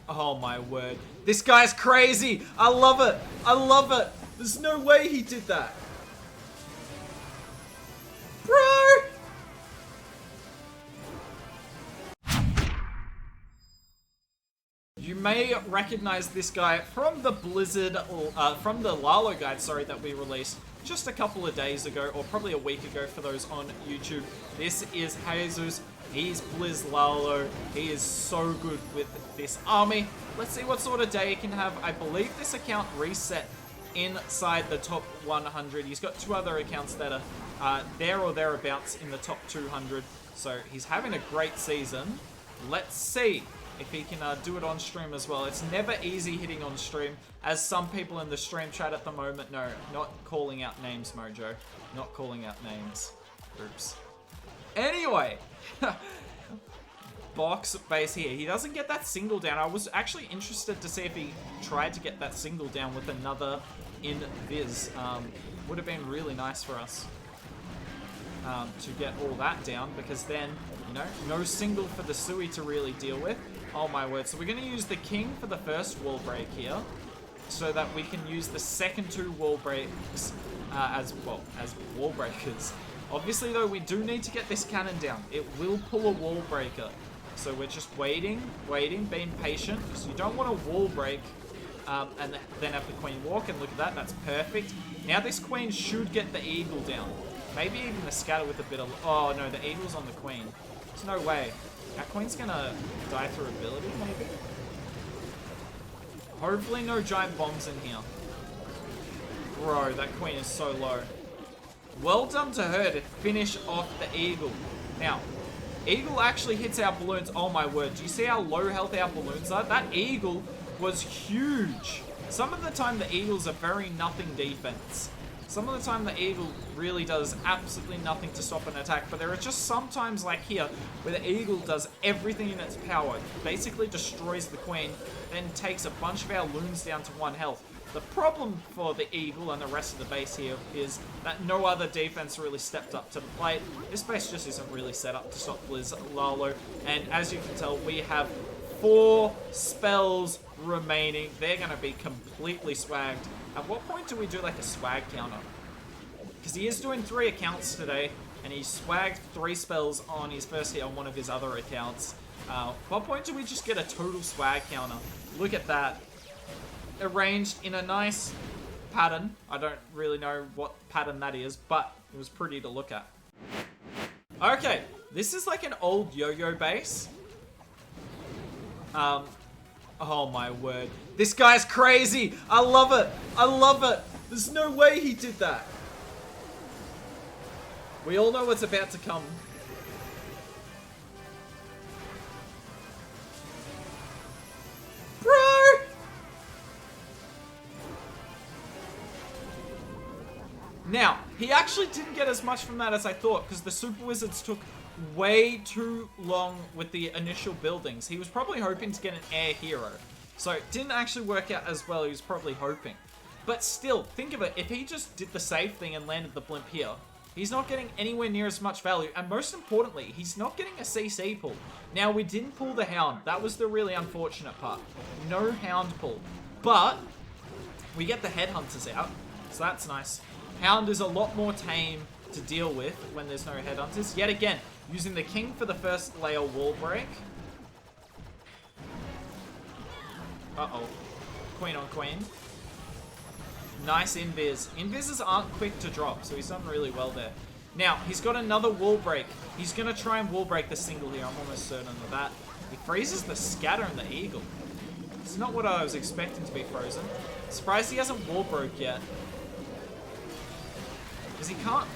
Oh my word. This guy's crazy. I love it. I love it. There's no way he did that. Bro! You may recognize this guy from the from the Lalo guide, sorry, that we released just a couple of days ago, or probably a week ago for those on YouTube. This is Jesus. He's BLIZZARD LALO. He is so good with this army. Let's see what sort of day he can have. I believe this account reset inside the top 100. He's got two other accounts that are there or thereabouts in the top 200. So he's having a great season. Let's see if he can do it on stream as well. It's never easy hitting on stream, as some people in the stream chat at the moment, no, not calling out names, Mojo. Not calling out names. Oops. Anyway, box base here. He doesn't get that single down. I was actually interested to see if he tried to get that single down with another invis. Would have been really nice for us to get all that down, because then, you know, no single for the Sui to really deal with. Oh my word. So we're going to use the king for the first wall break here, so that we can use the second two wall breaks as wall breakers. Obviously though, we do need to get this cannon down. It will pull a wall breaker. So we're just waiting, being patient, because you don't want to wall break and then have the queen walk, and look at that, that's perfect. Now this queen should get the eagle down. Maybe even the scatter with a bit of... Oh no, the eagle's on the queen. There's no way. That queen's gonna die through ability, maybe? Hopefully no giant bombs in here. Bro, that queen is so low. Well done to her to finish off the eagle. Now, eagle actually hits our balloons. Oh my word, do you see how low health our balloons are? That eagle was huge. Some of the time the eagles are very nothing defense. Some of the time the eagle really does absolutely nothing to stop an attack, but there are just some times like here where the eagle does everything in its power, basically destroys the queen, then takes a bunch of our loons down to 1 health. The problem for the eagle and the rest of the base here is that no other defense really stepped up to the plate. This base just isn't really set up to stop BLIZZARD LALO, and as you can tell, we have 4 spells remaining. They're going to be completely swagged. At what point do we do like a swag counter? Because he is doing 3 accounts today, and he swagged 3 spells on his first hit on one of his other accounts. What point do we just get a total swag counter? Look at that. Arranged in a nice pattern. I don't really know what pattern that is, but it was pretty to look at. Okay, this is like an old yo-yo base. Oh my word. This guy's crazy. I love it. I love it. There's no way he did that. We all know what's about to come. Bro! Now, he actually didn't get as much from that as I thought, because the Super Wizards took way too long with the initial buildings. He was probably hoping to get an air hero. So it didn't actually work out as well he was probably hoping. But still, think of it, if he just did the safe thing and landed the blimp here, he's not getting anywhere near as much value, and most importantly, he's not getting a CC pull. Now, we didn't pull the Hound. That was the really unfortunate part. No Hound pull. But we get the Headhunters out, so that's nice. Hound is a lot more tame to deal with when there's no Headhunters. Yet again, using the King for the first layer wall break. Uh-oh. Queen on queen. Nice invis. Invises aren't quick to drop, so he's done really well there. Now, he's got another wall break. He's going to try and wall break the single here. I'm almost certain of that. He freezes the scatter and the eagle. It's not what I was expecting to be frozen. Surprised he hasn't wall broke yet. Because he can't...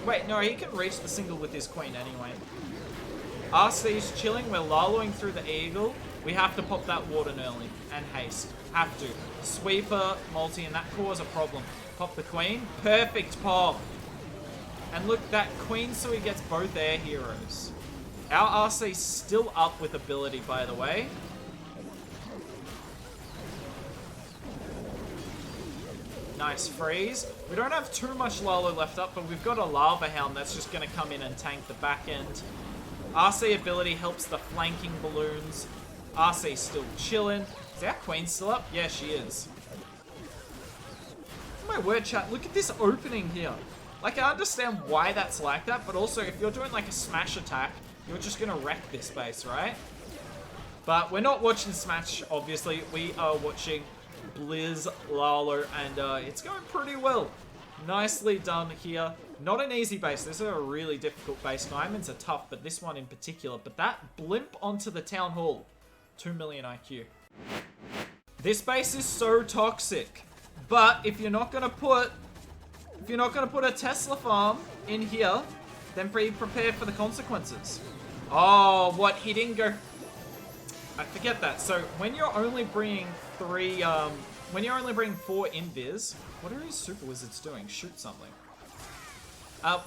Wait, no, he can reach the single with his queen anyway. RC's chilling. We're Laloing through the eagle. We have to pop that warden early. And haste. Have to. Sweeper, multi, and that cause a problem. Pop the queen. Perfect pop. And look, that queen, so he gets both air heroes. Our RC's still up with ability, by the way. Nice freeze. We don't have too much Lalo left up, but we've got a Lava Hound that's just going to come in and tank the back end. RC ability helps the flanking balloons. RC's still chilling. Is our queen still up? Yeah, she is. My word, chat, look at this opening here. Like, I understand why that's like that, but also if you're doing like a smash attack, you're just gonna wreck this base, right? But we're not watching Smash, obviously. We are watching BLIZZARD LALO, and it's going pretty well. Nicely done here. Not an easy base. This is a really difficult base. Diamonds are tough, but this one in particular. But that blimp onto the Town Hall. 2 million IQ. This base is so toxic. But if you're not gonna put a Tesla farm in here, then be prepared for the consequences. Oh, what? He didn't go... I forget that. So when you're only bringing four invis, what are his super wizards doing? Shoot something.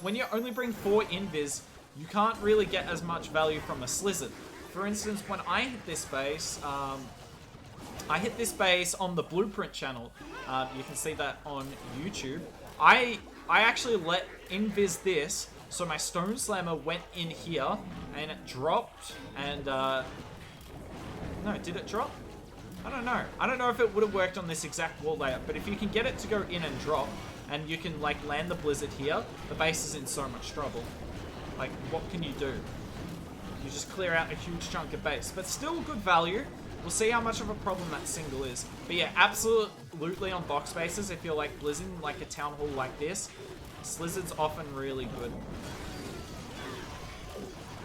When you only bring 4 invis, you can't really get as much value from a Slizzard. For instance, when I hit this base, on the Blueprint channel. You can see that on YouTube. I actually let invis this, so my Stone Slammer went in here, and it dropped, and no, did it drop? I don't know. I don't know if it would have worked on this exact wall layout, but if you can get it to go in and drop, and you can like land the Blizzard here, the base is in so much trouble. Like, what can you do? You just clear out a huge chunk of base, but still good value. We'll see how much of a problem that single is. But yeah, absolutely on box bases, if you're like blizzing like a Town Hall like this, Slizzard's often really good.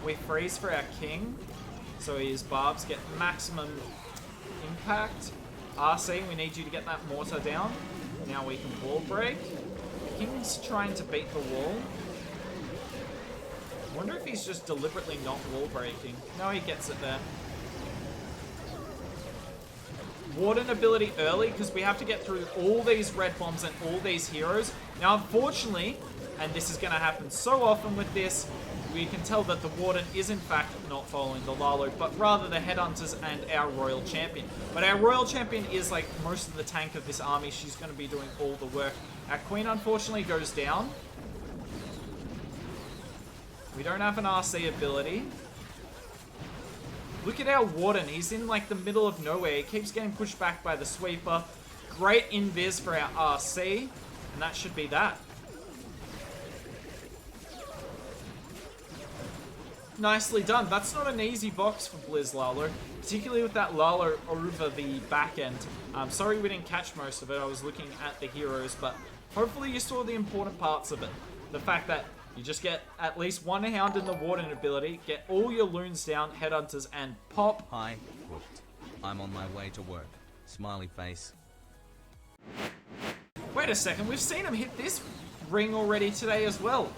We freeze for our king, so his barbs get maximum impact. RC, we need you to get that mortar down. Now we can wall break. King's trying to beat the wall. I wonder if he's just deliberately not wall breaking. No, he gets it there. Warden ability early, because we have to get through all these red bombs and all these heroes. Now, unfortunately, and this is going to happen so often with this, we can tell that the Warden is in fact not following the Lalo, but rather the Headhunters and our Royal Champion. But our Royal Champion is like most of the tank of this army. She's going to be doing all the work. Our Queen unfortunately goes down. We don't have an RC ability. Look at our Warden. He's in like the middle of nowhere. He keeps getting pushed back by the Sweeper. Great invis for our RC. And that should be that. Nicely done. That's not an easy box for BLIZZARD LALO, particularly with that Lalo over the back end. Sorry we didn't catch most of it. I was looking at the heroes, but hopefully you saw the important parts of it. The fact that you just get at least one Hound in the Warden ability, get all your loons down, Headhunters, and pop. Hi, booked. I'm on my way to work. Smiley face. Wait a second, we've seen him hit this ring already today as well.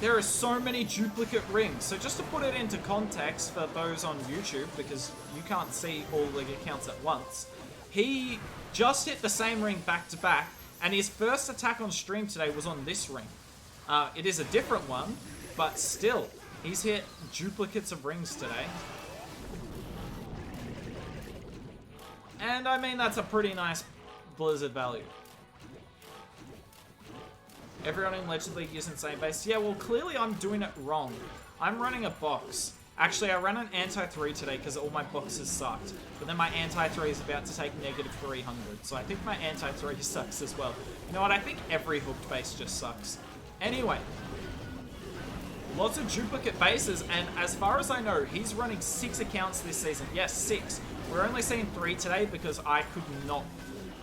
There are so many duplicate rings. So just to put it into context for those on YouTube, because you can't see all the accounts at once, he just hit the same ring back to back, and his first attack on stream today was on this ring. It is a different one, but still, he's hit duplicates of rings today. And I mean, that's a pretty nice Blizzard value. Everyone in Legends League using same base. Yeah, well, clearly I'm doing it wrong. I'm running a box. Actually, I ran an anti-3 today because all my boxes sucked. But then my anti-3 is about to take negative 300. So I think my anti-3 sucks as well. You know what? I think every hooked base just sucks. Anyway. Lots of duplicate bases. And as far as I know, he's running 6 accounts this season. Yes, 6. We're only seeing 3 today because I could not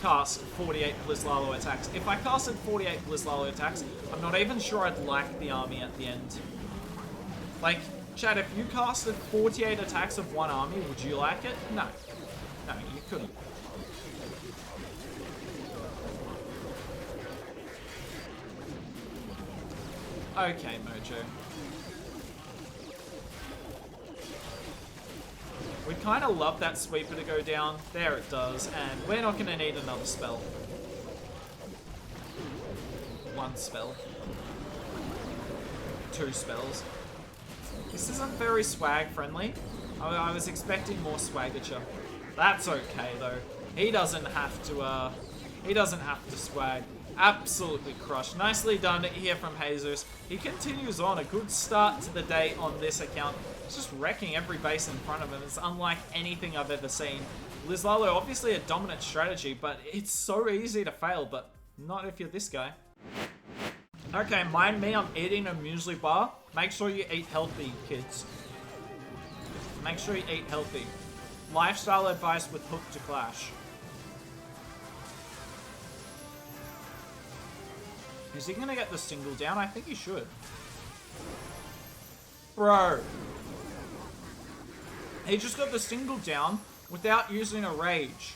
cast 48 BLIZZARD LALO attacks. If I casted 48 BLIZZARD LALO attacks, I'm not even sure I'd like the army at the end. Like, Chad, if you casted 48 attacks of one army, would you like it? No. No, you couldn't. Okay, Mojo. We'd kind of love that Sweeper to go down. There it does. And we're not going to need another spell. One spell. 2 spells. This isn't very swag friendly. I was expecting more swaggature. That's okay though. He doesn't have to swag. Absolutely crushed. Nicely done here from Jesus. He continues on. A good start to the day on this account. He's just wrecking every base in front of him. It's unlike anything I've ever seen. BLIZZARD LALO, obviously a dominant strategy, but it's so easy to fail, but not if you're this guy. Okay, mind me, I'm eating a muesli bar. Make sure you eat healthy, kids. Make sure you eat healthy. Lifestyle advice with Hook to Clash. Is he gonna get the single down? I think he should. Bro. He just got the single down without using a rage.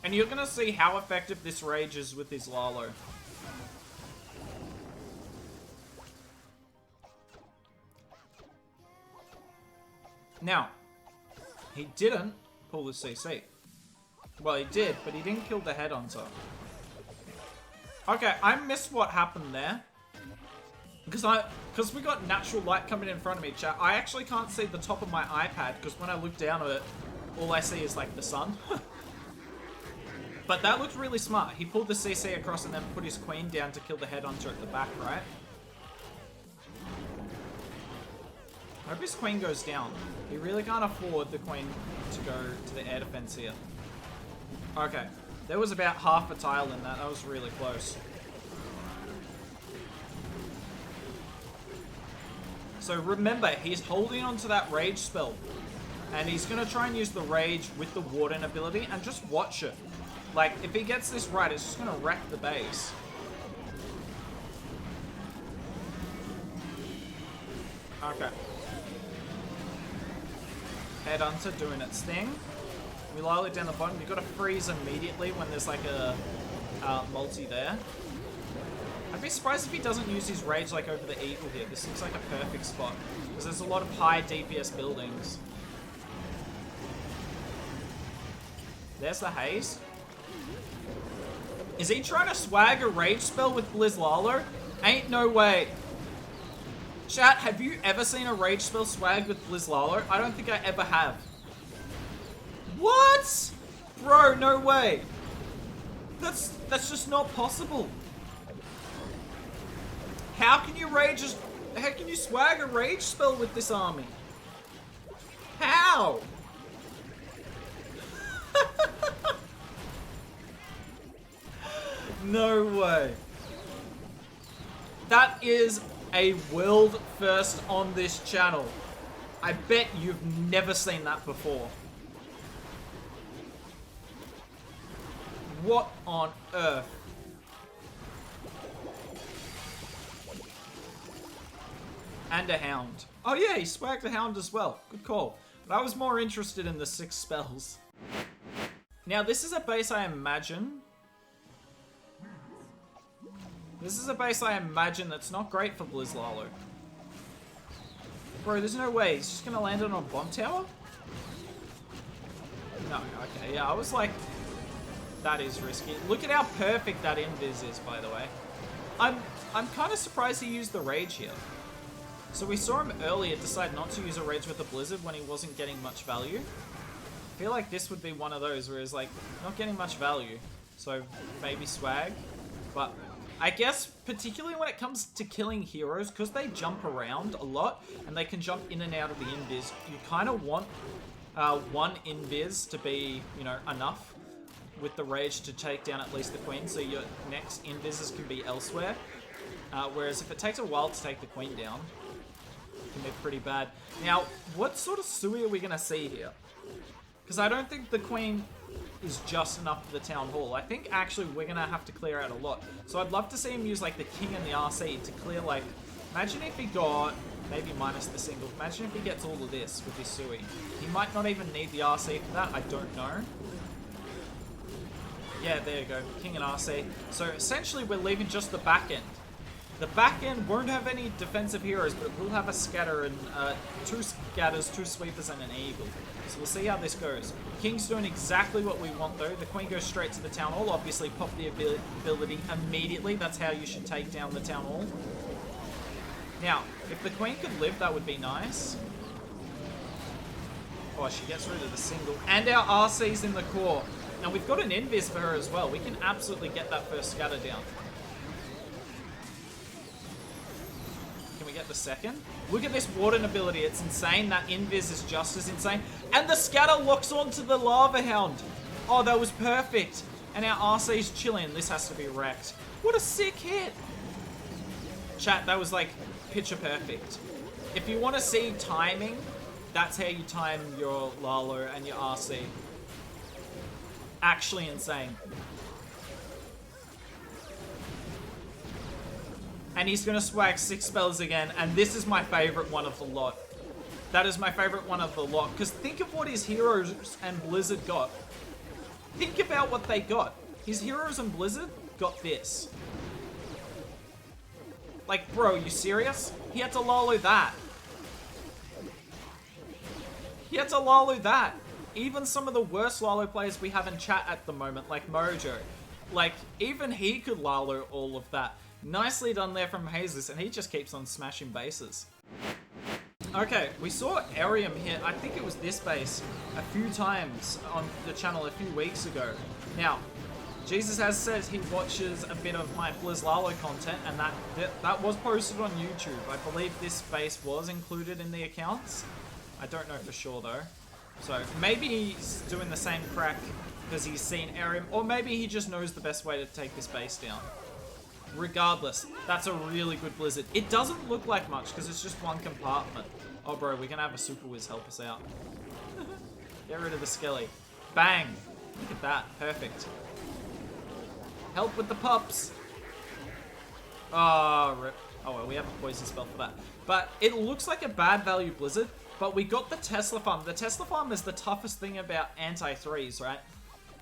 And you're gonna see how effective this rage is with his Lalo. Now, he didn't pull the CC. Well, he did, but he didn't kill the headhunter. Okay, I missed what happened there. Because we got natural light coming in front of me, chat. I actually can't see the top of my iPad, because when I look down at it, all I see is, like, the sun. But that looked really smart. He pulled the CC across and then put his queen down to kill the headhunter at the back, right? I hope his queen goes down. He really can't afford the queen to go to the air defense here. Okay. There was about half a tile in that. That was really close. So remember, he's holding on to that rage spell. And he's going to try and use the rage with the warden ability and just watch it. Like, if he gets this right, it's just going to wreck the base. Okay. Headhunter doing its thing. We lower it down the bottom. You've got to freeze immediately when there's like a multi there. I'd be surprised if he doesn't use his rage like over the eagle here. This looks like a perfect spot. Because there's a lot of high DPS buildings. There's the haze. Is he trying to swag a rage spell with BLIZZARD LALO? Ain't no way. Chat, have you ever seen a rage spell swag with BLIZZARD LALO? I don't think I ever have. What? Bro, no way. That's just not possible. How can you swag a rage spell with this army? How? No way. That is a world first on this channel. I bet you've never seen that before. What on earth? And a hound. Oh yeah, he swagged the hound as well. Good call. But I was more interested in the 6 spells. Now this is a base I imagine... that's not great for BLIZZARD LALO. Bro, there's no way. He's just gonna land it on a bomb tower? No, okay, yeah, I was like... That is risky. Look at how perfect that invis is, by the way. I'm kind of surprised he used the rage here. So we saw him earlier decide not to use a rage with the blizzard when he wasn't getting much value. I feel like this would be one of those where he's like, not getting much value. So maybe swag. But I guess particularly when it comes to killing heroes, because they jump around a lot and they can jump in and out of the invis, you kind of want one invis to be, you know, enough with the rage to take down at least the queen, so your next invises can be elsewhere. Whereas if it takes a while to take the queen down, it can be pretty bad. Now, what sort of Sui are we going to see here? Because I don't think the queen is just enough for the town hall. I think actually we're going to have to clear out a lot. So I'd love to see him use like the king and the RC to clear like... Imagine if he got... Maybe minus the single. Imagine if he gets all of this with his Sui. He might not even need the RC for that. I don't know. Yeah, there you go. King and RC. So essentially we're leaving just the back end. The back end won't have any defensive heroes, but it will have a scatter and 2 scatters, 2 sweepers, and an eagle. So we'll see how this goes. King's doing exactly what we want though. The queen goes straight to the town hall. Obviously pop the ability immediately. That's how you should take down the town hall. Now, if the queen could live, that would be nice. Oh, she gets rid of the single. And our RC's in the core. Now we've got an invis for her as well. We can absolutely get that first scatter down. Can we get the second? Look at this Warden ability. It's insane. That Invis is just as insane. And the scatter locks onto the Lava Hound. Oh, that was perfect. And our RC's chilling. This has to be wrecked. What a sick hit. Chat, that was like picture perfect. If you want to see timing, that's how you time your Lalo and your RC. Actually insane. And he's going to swag 6 spells again, and this is my favorite one of the lot. That is my favorite one of the lot, because think of what his heroes and Blizzard got. Think about what they got. His heroes and Blizzard got this. Like, bro, you serious? He had to Lalo that. He had to Lalo that. Even some of the worst Lalo players we have in chat at the moment, like Mojo, like, even he could Lalo all of that. Nicely done there from Jesus, and he just keeps on smashing bases. Okay, we saw Arium hit, I think it was this base, a few times on the channel a few weeks ago. Now, Jesus has said he watches a bit of my BLIZZARD LALO content, and that was posted on YouTube. I believe this base was included in the accounts. I don't know for sure though. So maybe he's doing the same crack because he's seen Arium, or maybe he just knows the best way to take this base down. Regardless, that's a really good Blizzard. It doesn't look like much because it's just one compartment. Oh, bro, we're going to have a Super Wiz help us out. Get rid of the Skelly. Bang. Look at that. Perfect. Help with the pups. Oh, rip. Oh, well, we have a poison spell for that. But it looks like a bad value Blizzard, but we got the Tesla Farm. The Tesla Farm is the toughest thing about anti-3s, right?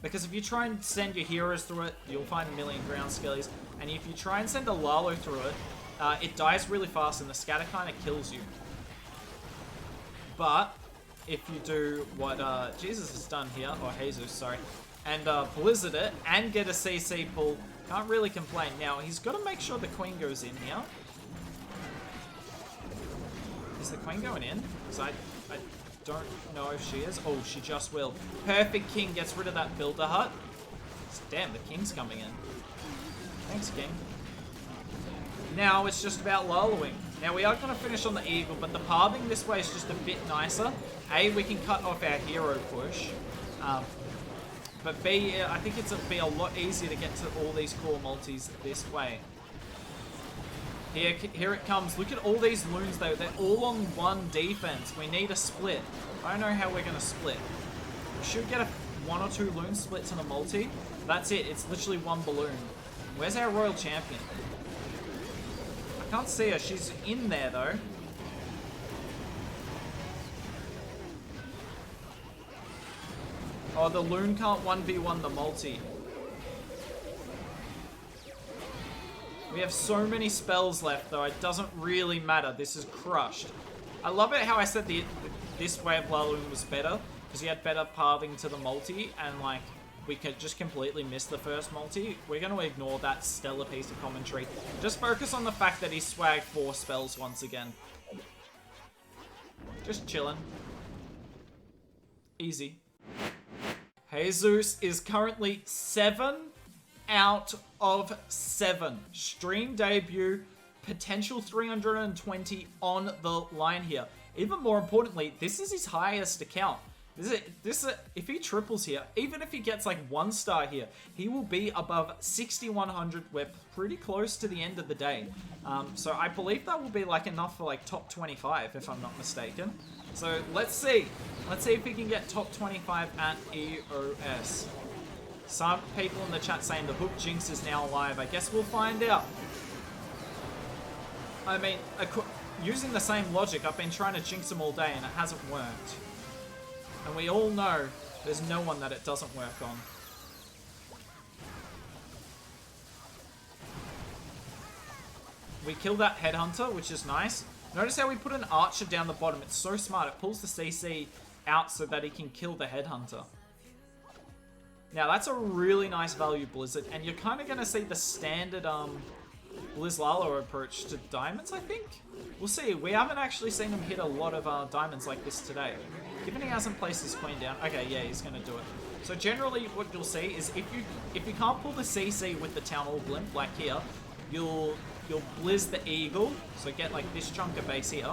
Because if you try and send your heroes through it, you'll find a million ground skellies. And if you try and send a Lalo through it, it dies really fast and the scatter kind of kills you. But if you do what Jesus has done here, or Jesus, sorry, and Blizzard it and get a CC pull, can't really complain. Now, he's got to make sure the Queen goes in here. Is the Queen going in? Because I don't know if she is. Oh, she just will. Perfect King gets rid of that Builder Hut. Damn, the King's coming in. Thanks, King. Now it's just about Laloing. Now we are going to finish on the Eagle, but the pathing this way is just a bit nicer. A, we can cut off our hero push. But B, I think it'll be a lot easier to get to all these core multis this way. Here it comes. Look at all these loons though. They're all on one defense. We need a split. I don't know how we're going to split. We should get 1 or 2 loon splits in a multi. That's it. It's literally one balloon. Where's our Royal Champion? I can't see her. She's in there though. Oh, the loon can't 1v1 the multi. We have so many spells left, though. It doesn't really matter. This is crushed. I love it how I said this way of Laloing was better, because he had better pathing to the multi, and, like, we could just completely miss the first multi. We're going to ignore that stellar piece of commentary. Just focus on the fact that he swagged 4 spells once again. Just chilling. Easy. Jesus is currently 7 out of 7. Stream debut, potential 320 on the line here. Even more importantly, this is his highest account. If he triples here, even if he gets like 1 star here, he will be above 6,100. We're pretty close to the end of the day. So I believe that will be like enough for like top 25, if I'm not mistaken. So let's see. Let's see if we can get top 25 at EOS. Some people in the chat saying the Hook Jinx is now alive. I guess we'll find out. I mean, using the same logic, I've been trying to jinx him all day and it hasn't worked. And we all know there's no one that it doesn't work on. We killed that Headhunter, which is nice. Notice how we put an Archer down the bottom. It's so smart. It pulls the CC out so that he can kill the Headhunter. Now, that's a really nice value Blizzard, and you're kind of going to see the standard BLIZZARD LALO approach to diamonds, I think? We'll see. We haven't actually seen him hit a lot of diamonds like this today. Given he hasn't placed his queen down. Okay, yeah, he's going to do it. So generally, what you'll see is if you can't pull the CC with the Town Hall Blimp, like here, you'll you'll blizz the Eagle, so get like this chunk of base here,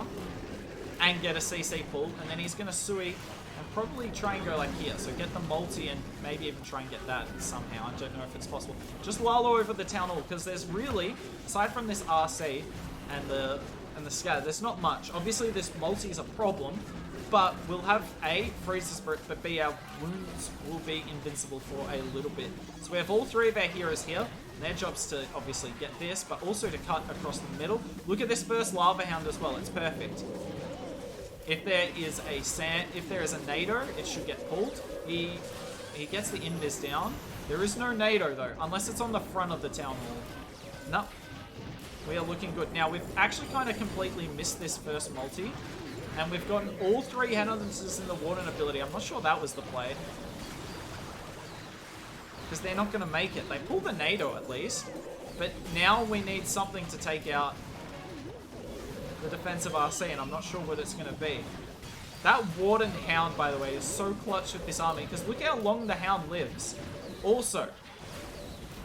and get a CC pull, and then he's going to Sui and probably try and go like here. So get the multi and maybe even try and get that somehow. I don't know if it's possible. Just Lalo over the Town Hall, because there's really, aside from this RC and the scatter, there's not much. Obviously this multi is a problem, but we'll have A, Freeze the Spirit, but B, our wounds will be invincible for a little bit. So we have all three of our heroes here. Their job's to obviously get this, but also to cut across the middle. Look at this first Lava Hound as well. It's perfect. If there is a Nado, it should get pulled. He gets the invis down. There is no Nado though, unless it's on the front of the Town Hall. No. We are looking good. Now we've actually kind of completely missed this first multi. And we've gotten all three headhunters in the Warden ability. I'm not sure that was the play. Because they're not going to make it. They pull the Nado at least. But now we need something to take out the defensive RC, and I'm not sure what it's going to be. That Warden Hound, by the way, is so clutch with this army, because look how long the Hound lives. Also,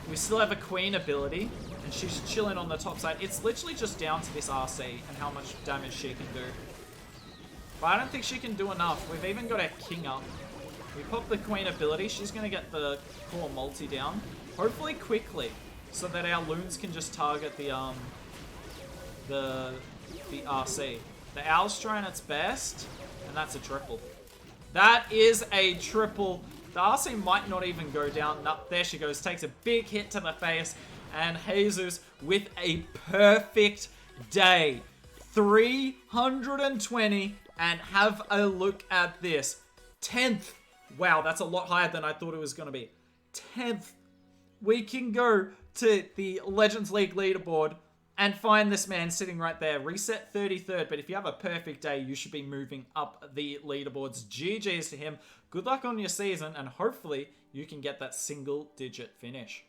we still have a Queen ability, and she's chilling on the top side. It's literally just down to this RC and how much damage she can do. But I don't think she can do enough. We've even got our King up. We pop the Queen ability. She's going to get the core multi down, hopefully quickly, so that our loons can just target the RC. The Owl's trying its best, and that's a triple. That is a triple. The RC might not even go down. No, there she goes. Takes a big hit to the face, and Jesus with a perfect day. 320, and have a look at this. 10th. Wow, that's a lot higher than I thought it was going to be. 10th. We can go to the Legends League leaderboard and find this man sitting right there. Reset 33rd, but if you have a perfect day, you should be moving up the leaderboards. GG's to him. Good luck on your season, and hopefully you can get that single-digit finish.